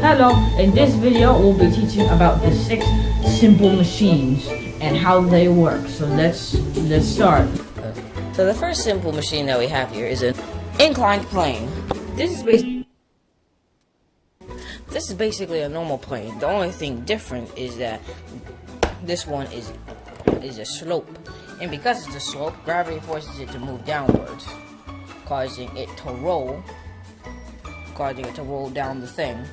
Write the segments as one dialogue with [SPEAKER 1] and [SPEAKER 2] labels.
[SPEAKER 1] Hello, in this video we'll be teaching about the 6 simple machines and how they work. So let's start.
[SPEAKER 2] So the first simple machine that we have here is an inclined plane. This is basically a normal plane. The only thing different is that this one is a slope. And because it's a slope, gravity forces it to move downwards, causing it to roll down the thing.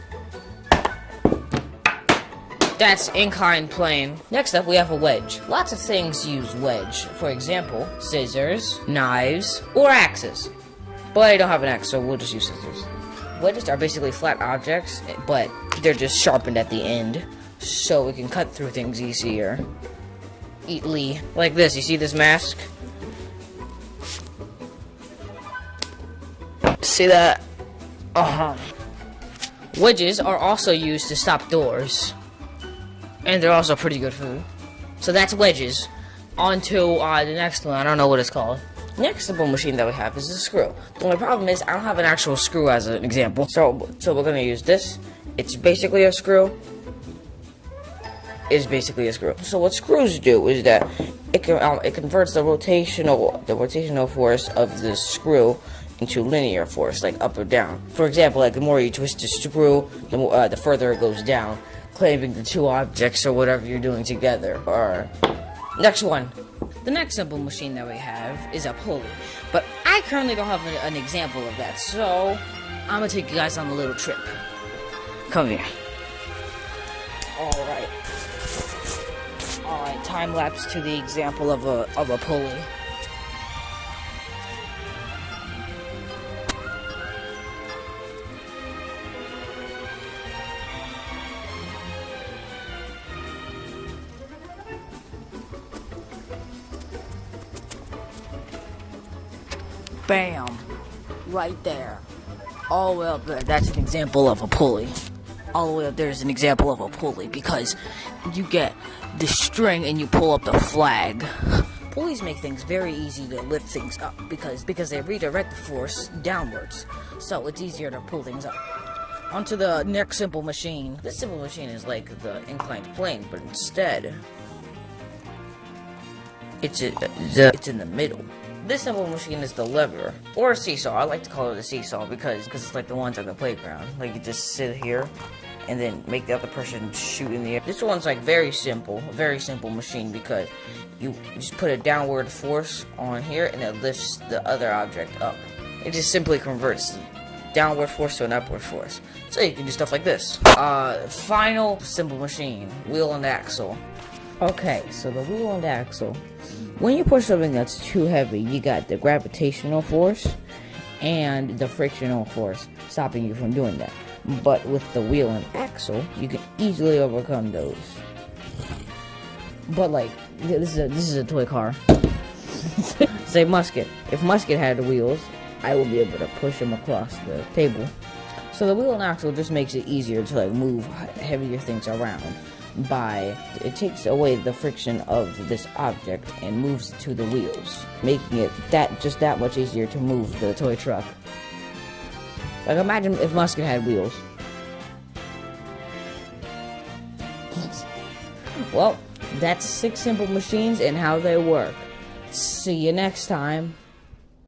[SPEAKER 2] That's inclined plane. Next up, we have a wedge. Lots of things use wedge. For example, scissors, knives, or axes. But I don't have an axe, so we'll just use scissors. Wedges are basically flat objects, but they're just sharpened at the end, so we can cut through things easier. Like this. You see this mask? See that? Wedges are also used to stop doors. And they're also pretty good food. So that's wedges. On to the next one. I don't know what it's called. Next simple machine that we have is a screw. The only problem is I don't have an actual screw as an example. So we're gonna use this. It's basically a screw. So what screws do is that it converts the rotational force of the screw into linear force, like up or down. For example, like the more you twist the screw, the further it goes down, clamping the two objects or whatever you're doing together. Or next one. The next simple machine that we have is a pulley, but I currently don't have an example of that, so I'm gonna take you guys on a little trip. Come here. Alright, time lapse to the example of a pulley. Bam! Right there. All the way up there. That's an example of a pulley. All the way up there is an example of a pulley because you get the string and you pull up the flag. Pulleys make things very easy to lift things up because they redirect the force downwards. So it's easier to pull things up. On to the next simple machine. This simple machine is like the inclined plane, but instead it's in the middle. This simple machine is the lever, or a seesaw. I like to call it a seesaw because it's like the ones on the playground. Like you just sit here, and then make the other person shoot in the air. This one's like very simple machine because you just put a downward force on here, and it lifts the other object up. It just simply converts the downward force to an upward force. So you can do stuff like this. Final simple machine, wheel and axle. Okay, so the wheel and axle. When you push something that's too heavy, you got the gravitational force and the frictional force stopping you from doing that. But with the wheel and axle, you can easily overcome those. But like, this is a toy car. Say Musket. If Musket had wheels, I would be able to push him across the table. So the wheel and axle just makes it easier to like move heavier things around. It takes away the friction of this object and moves it to the wheels, making it just that much easier to move the toy truck. Like imagine if Musket had wheels. Well, that's 6 simple machines and how they work. See you next time.